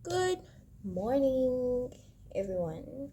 Good morning, everyone.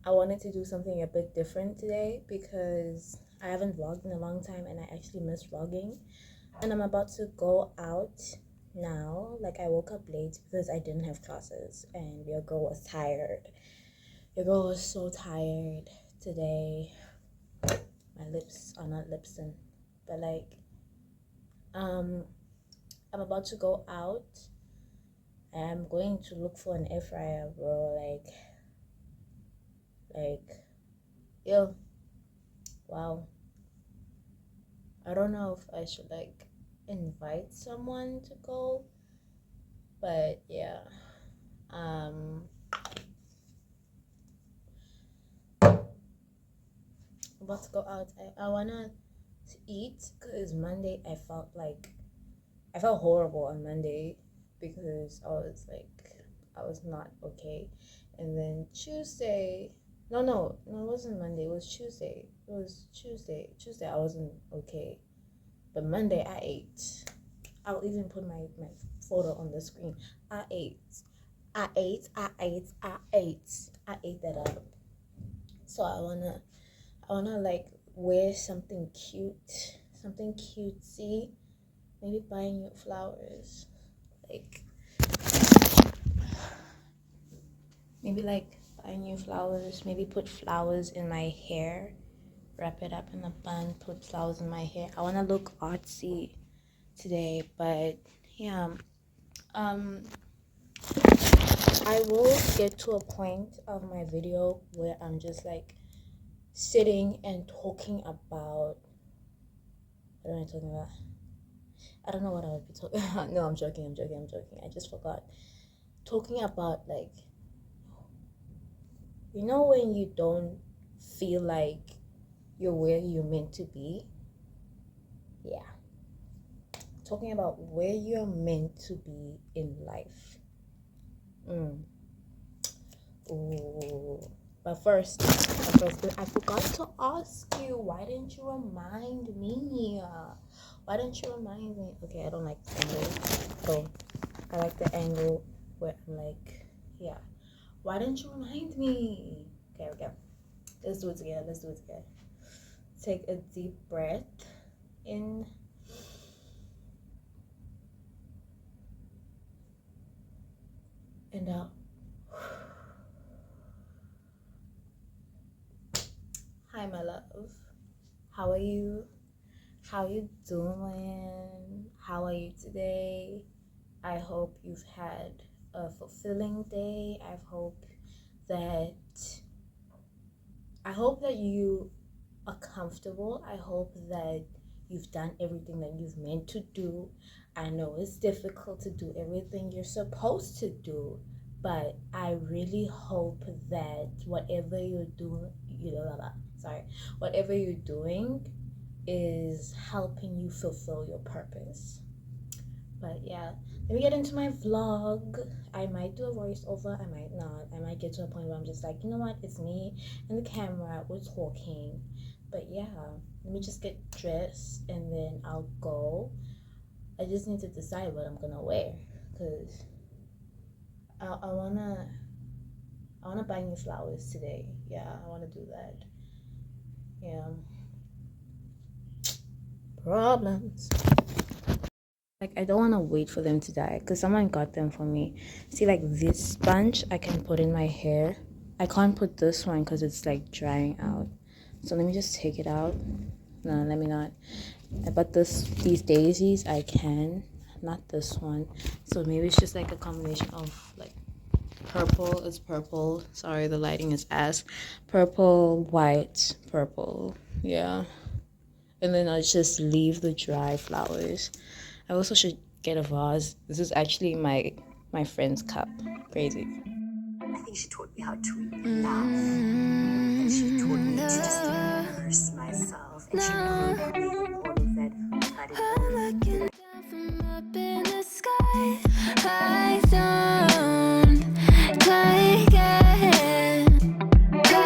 I wanted to do something a bit different today because I haven't vlogged in a long time and I actually miss vlogging. And I'm about to go out now. Like, I woke up late because I didn't have classes and your girl was tired. Your girl was so tired today. My lips are not lipsing, but I'm about to go out. I'm going to look for an air fryer, bro. Yo, wow. I don't know if I should invite someone to go, but yeah. I'm about to go out. I wanna eat because Monday I felt horrible on Monday because I was not okay, and then Tuesday. No, it wasn't Monday. It was Tuesday. Tuesday, I wasn't okay. But Monday, I ate. I'll even put my photo on the screen. I ate. I ate. I ate. I ate. I ate that up. So I wanna wear something cute, something cutesy. Maybe buy new flowers. Buy new flowers. Maybe put flowers in my hair. Wrap it up in a bun. Put flowers in my hair. I wanna look artsy today, but yeah. I will get to a point of my video where I'm just sitting and talking about what am I talking about? I don't know what I would be talking about. No, I'm joking. I just forgot. Talking about when you don't feel like you're where you're meant to be? Yeah. Talking about where you're meant to be in life. Ooh. But first, I forgot to ask you, why didn't you remind me? Why didn't you remind me? Okay, I don't like the angle. Oh, I like the angle where I'm yeah. Why didn't you remind me? Okay. Let's do it together. Take a deep breath in. And out. Hi, my love. How are you? How you doing? How are you today? I hope you've had a fulfilling day. I hope that you are comfortable. I hope that you've done everything that you've meant to do. I know it's difficult to do everything you're supposed to do, but I really hope that whatever you're doing is helping you fulfill your purpose. But yeah, let me get into my vlog. I might do a voiceover, I might not. I might get to a point where I'm just like, you know what, it's me and the camera, we're talking. But yeah, let me just get dressed and then I'll go. I just need to decide what I'm gonna wear because I wanna buy new flowers today. Yeah, I wanna do that. Yeah. Problems. I don't want to wait for them to die because someone got them for me. See, this sponge I can put in my hair. I can't put this one because it's drying out. So let me just take it out. No, let me not. But these daisies I can. Not this one. So maybe it's just a combination of purple. It's purple. Sorry, the lighting is ass. Purple, white, purple. Yeah. And then I'll just leave the dry flowers. I also should get a vase. This is actually my friend's cup. Crazy. I think she taught me how to laugh. And she taught me to just immerse myself. And she broke me from all of that. I'm looking down from up in the sky. I don't like it. Go.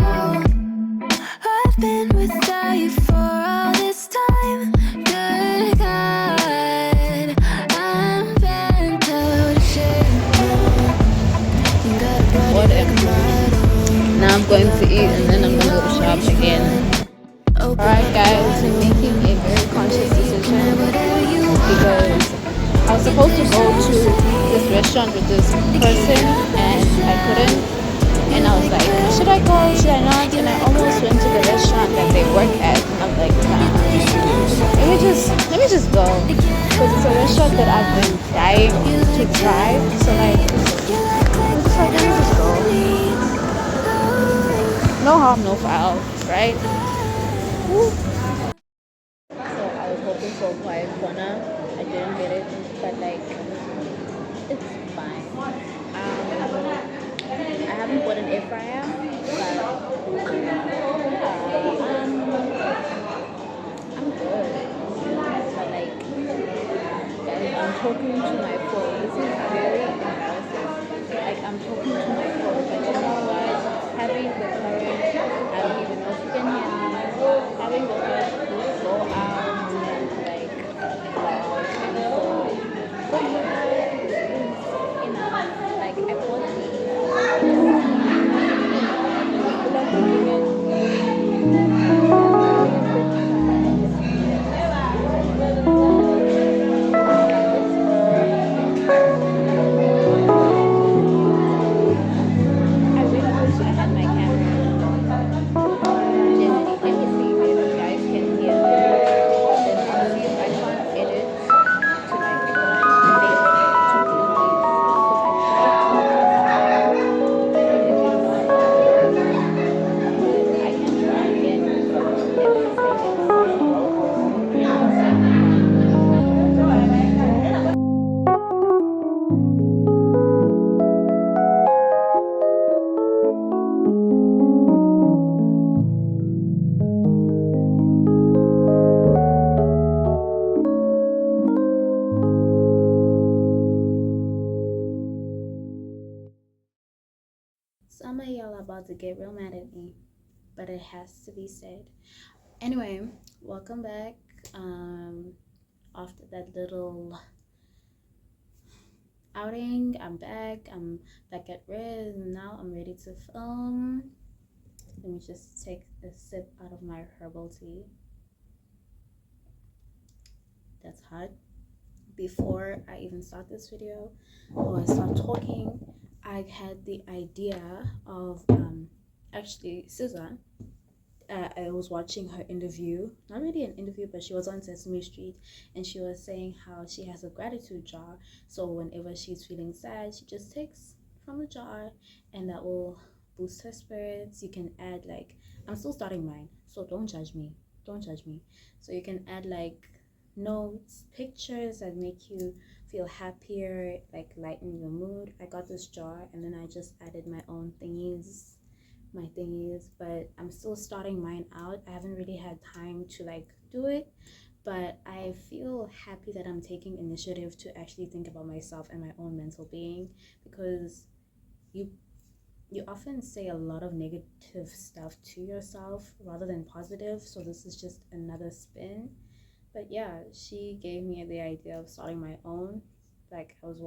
I've been without you for all this time. Good God, I'm bent out of shape. I'm going to eat and then I'm gonna go shop again. Alright guys, I'm making a very conscious decision because I was supposed to go to this restaurant with this person and I couldn't. And I was like, should I go? Should I not? And I almost went to the restaurant that they work at. And I'm like, nah, let me just go because it's a restaurant that I've been dying to try. So like, I'm just like, let me just go. No harm, no foul, right? Woo. So I was hoping for a quiet corner. I didn't get it, but like, it's fine. I haven't bought an air fryer, but I'm good. But like, guys, I'm talking to my phone. This is very impressive. Like, I'm talking to my phone, but you know what? Having the courage, I don't even know if you can hear me. Having the courage to go out and like, and so, but you know, is enough. Like, I bought I really wish I had my camera. Genuinely, let me see if you guys can hear me. Then I'll see if I can't edit to like make two noise. Because I tried to, but it did not work. But I can try again. Let me say some of y'all are about to get real mad at me, but it has to be said. Anyway, welcome back. After that little outing, I'm back. I'm back at Red, and now I'm ready to film. Let me just take a sip out of my herbal tea. That's hot. Before I even start this video or I start talking, I had the idea of actually SZA. I was watching her interview, not really an interview, but she was on Sesame Street and she was saying how she has a gratitude jar. So whenever she's feeling sad, she just takes from the jar and that will boost her spirits. You can add like, I'm still starting mine, so don't judge me. Don't judge me. So you can add like notes, pictures that make you feel happier, like lighten your mood. I got this jar and then I just added my own thingies, but I'm still starting mine out. I haven't really had time to like do it, but I feel happy that I'm taking initiative to actually think about myself and my own mental being, because you often say a lot of negative stuff to yourself rather than positive, so this is just another spin. But yeah, she gave me the idea of starting my own. Like I was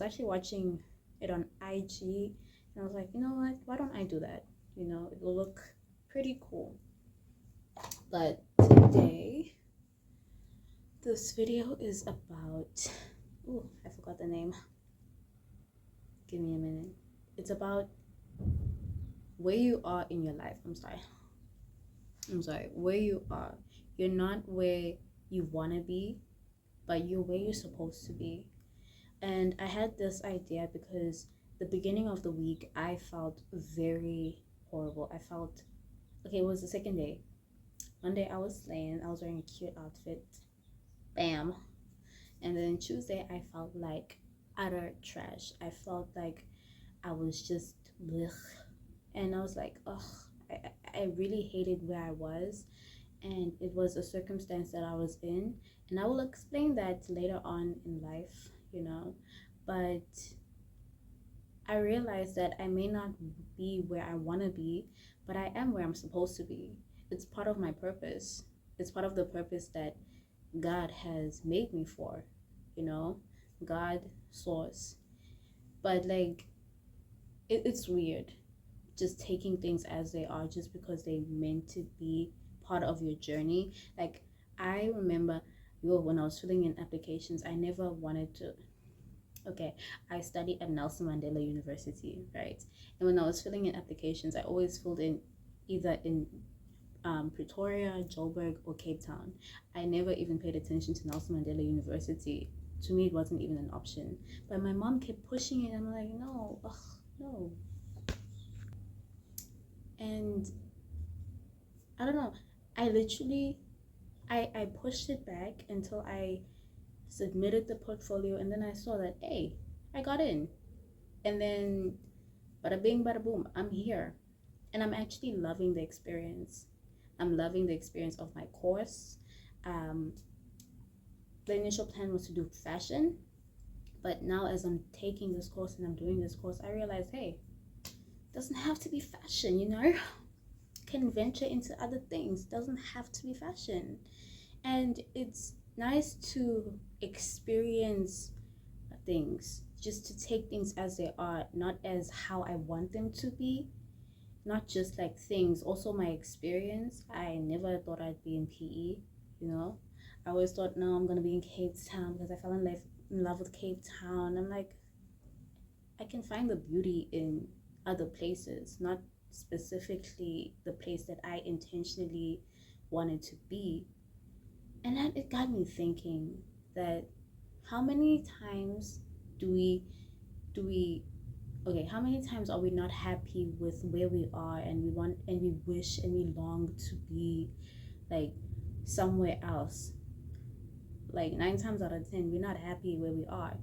actually watching it on IG, and I was like, you know what, why don't I do that? You know, it will look pretty cool. But today this video is about, oh, I forgot the name, give me a minute. It's about where you are in your life. I'm sorry, where you are. You're not where you want to be, but you're where you're supposed to be. And I had this idea because the beginning of the week I felt very horrible. I felt okay, it was the second day. Monday I was slaying, I was wearing a cute outfit. Bam. And then Tuesday I felt like utter trash. I felt like I was just blech. And I was like, ugh, I really hated where I was. And it was a circumstance that I was in. And I will explain that later on in life, you know. But I realized that I may not be where I want to be, but I am where I'm supposed to be. It's part of my purpose. It's part of the purpose that God has made me for, you know, God, source. But like, it's weird. just taking things as they are just because they meant to be part of your journey. Like, I remember, when I was filling in applications, I never wanted to. Okay, I studied at Nelson Mandela University, right? And when I was filling in applications, I always filled in either in Pretoria, Joburg, or Cape Town. I never even paid attention to Nelson Mandela University. To me, it wasn't even an option. But my mom kept pushing it. I'm like, no, ugh, no. And I don't know. I literally, I pushed it back until I submitted the portfolio, and then I saw that, hey, I got in. And then, bada bing, bada boom, I'm here. And I'm actually loving the experience. I'm loving the experience of my course. The initial plan was to do fashion, but now as I'm taking this course and I'm doing this course, I realize, hey, it doesn't have to be fashion, can venture into other things. It doesn't have to be fashion. And it's nice to experience things, just to take things as they are, not as how I want them to be, not just like things. Also, my experience, I never thought I'd be in PE. I always thought, no, I'm gonna be in Cape Town because I fell in love with Cape Town. I'm like, I can find the beauty in other places, not specifically the place that I intentionally wanted to be. And that, it got me thinking that how many times do we okay, how many times are we not happy with where we are, and we wish and we long to be like somewhere else? Like 9 times out of 10, we're not happy where we are,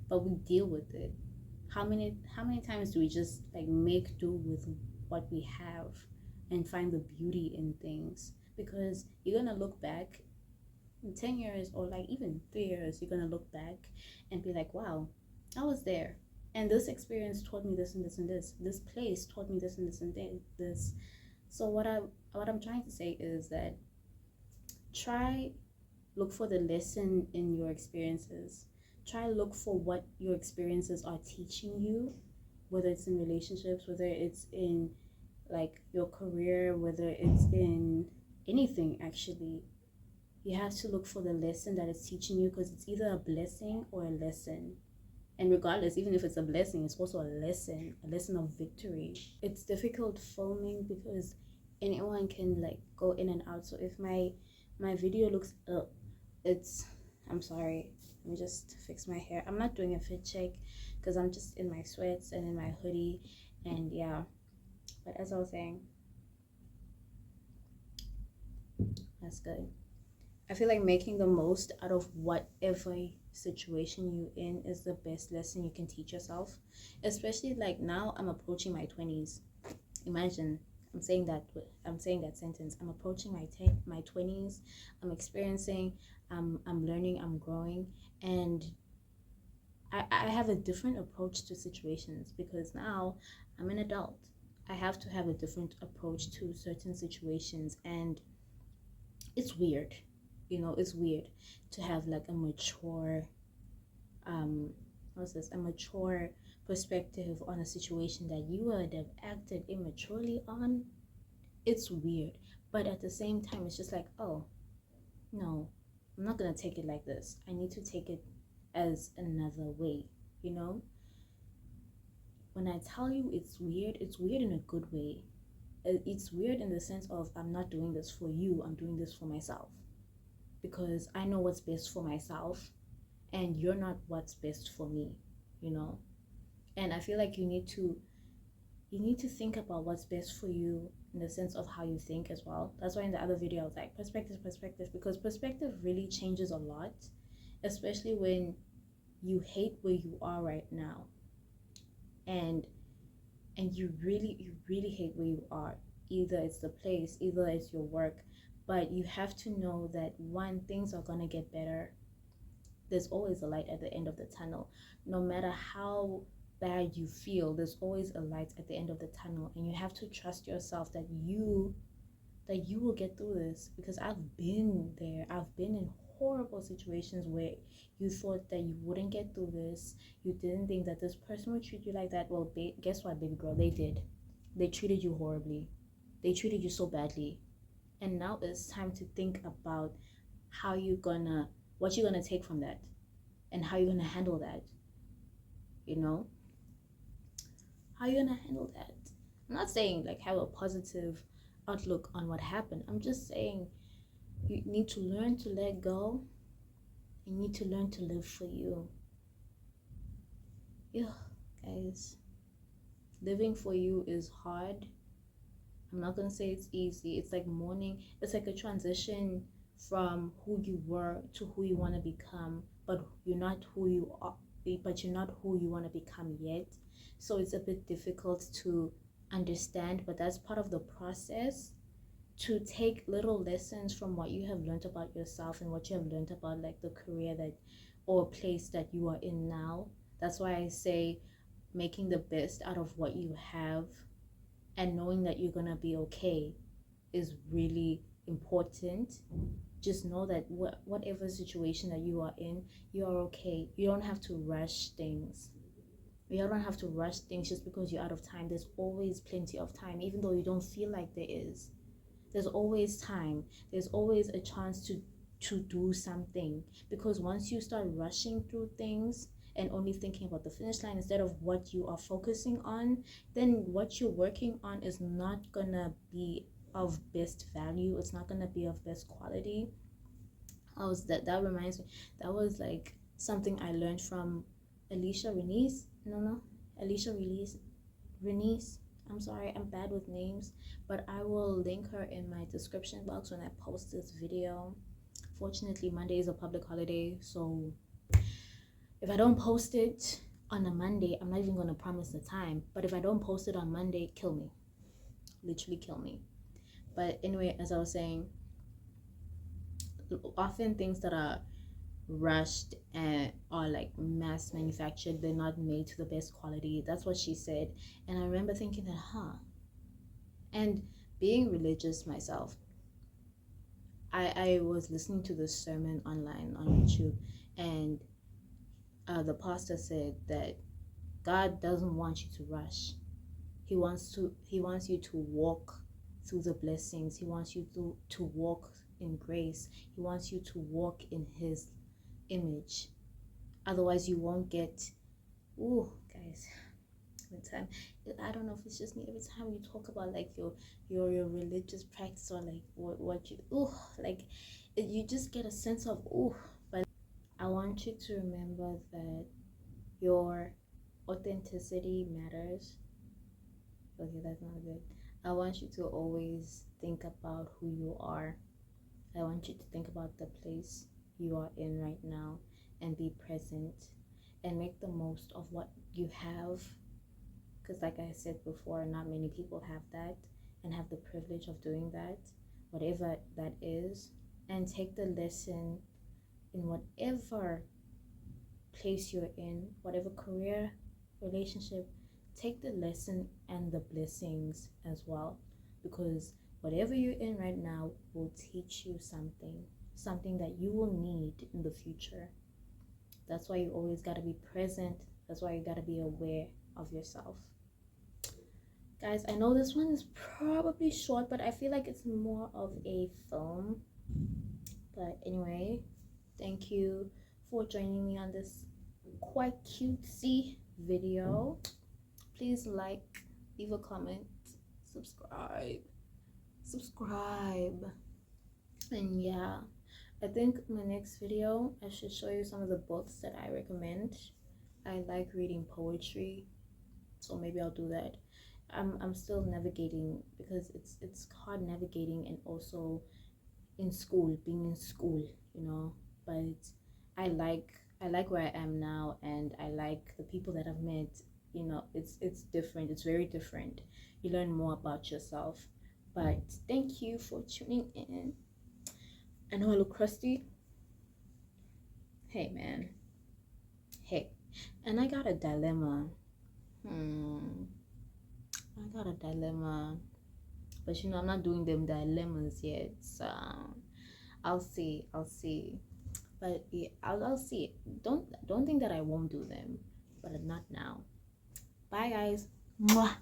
but we deal with it. How many times do we just like make do with what we have and find the beauty in things? Because you're gonna look back in 10 years, or like even 3 years, you're gonna look back and be like, wow, I was there, and this experience taught me this and this and this place taught me this and this and this. So what I'm trying to say is that try look for the lesson in your experiences. Try look for what your experiences are teaching you, whether it's in relationships, whether it's in like your career, whether it's in anything. Actually, you have to look for the lesson that it's teaching you, because it's either a blessing or a lesson. And regardless, even if it's a blessing, it's also a lesson of victory. It's difficult filming because anyone can like go in and out. So if my video looks it's I'm sorry. Let me just fix my hair. I'm not doing a fit check because I'm just in my sweats and in my hoodie, and yeah. But as I was saying, that's good. I feel like making the most out of whatever situation you're in is the best lesson you can teach yourself. Especially like now I'm approaching my 20s. Imagine I'm saying that sentence. I'm approaching my 20s. I'm experiencing, I'm learning, I'm growing, and I have a different approach to situations because now I'm an adult. I have to have a different approach to certain situations, and it's weird. It's weird to have like a mature a mature perspective on a situation that you would have acted immaturely on. It's weird, but at the same time it's just like, oh no, I'm not gonna take it like this. I need to take it as another way. When I tell you it's weird in a good way. It's weird in the sense of, I'm not doing this for you, I'm doing this for myself, because I know what's best for myself, and you're not what's best for me, you know? And I feel like you need to think about what's best for you in the sense of how you think as well. That's why in the other video I was like, perspective, because perspective really changes a lot, especially when you hate where you are right now, and you really hate where you are. Either it's the place, either it's your work, but you have to know that one, things are gonna get better. There's always a light at the end of the tunnel. No matter how bad you feel, there's always a light at the end of the tunnel, and you have to trust yourself that you will get through this. Because I've been there. I've been in horrible situations where you thought that you wouldn't get through this. You didn't think that this person would treat you like that. Well, guess what, baby girl, they did. They treated you horribly. They treated you so badly. And now it's time to think about what you're gonna take from that and how you're gonna handle that. You know? How you gonna handle that? I'm not saying like have a positive outlook on what happened. I'm just saying you need to learn to let go. You need to learn to live for you. Yeah, guys. Living for you is hard. I'm not gonna say it's easy. It's like mourning. It's like a transition from who you were to who you want to become, but you're not who you are. But you're not who you want to become yet. So it's a bit difficult to understand, but that's part of the process. To take little lessons from what you have learned about yourself and what you have learned about like the career that or place that you are in now. That's why I say making the best out of what you have and knowing that you're gonna be okay is really important. Just know that whatever situation that you are in, you are okay. You don't have to rush things. You don't have to rush things just because you're out of time. There's always plenty of time, even though you don't feel like there is. There's always time. There's always a chance to do something, because once you start rushing through things and only thinking about the finish line instead of what you are focusing on, then what you're working on is not gonna be of best value. It's not gonna be of best quality. That reminds me, that was like something I learned from Alicia Renice. No, Alicia Renice. I'm sorry, I'm bad with names, but I will link her in my description box when I post this video. Fortunately, Monday is a public holiday, so if I don't post it on a Monday, I'm not even going to promise the time, but if I don't post it on Monday, kill me. Literally kill me. But anyway, as I was saying, often things that are rushed and are like mass manufactured, they're not made to the best quality. That's what she said. And I remember thinking that, and being religious myself, I was listening to this sermon online on YouTube, and the pastor said that God doesn't want you to rush. He wants you to walk through the blessings. He wants you to walk in grace. He wants you to walk in his image. Otherwise you won't get, guys, time. I don't know if it's just me. Every time you talk about like your religious practice or like what you like, you just get a sense of But I want you to remember that your authenticity matters. Okay, that's not good. I want you to always think about who you are. I want you to think about the place you are in right now and be present and make the most of what you have, because like I said before, not many people have that and have the privilege of doing that, whatever that is. And take the lesson in whatever place you're in, whatever career, relationship. Take the lesson and the blessings as well, because whatever you're in right now will teach you something that you will need in the future. That's why you always got to be present. That's why you got to be aware of yourself. Guys, I know this one is probably short, but I feel like it's more of a film. But anyway, thank you for joining me on this quite cutesy video. Please like, leave a comment, subscribe, and yeah, I think my next video I should show you some of the books that I recommend. I like reading poetry, so maybe I'll do that. I'm still navigating, because it's hard navigating, and also being in school, but I like where I am now, and I like the people that I've met. It's different. It's very different. You learn more about yourself. But thank you for tuning in. I know I look crusty. Hey man, hey. And I got a dilemma. But I'm not doing them dilemmas yet, so I'll see. But yeah, I'll see. Don't think that I won't do them, but not now. Bye guys. Mwah.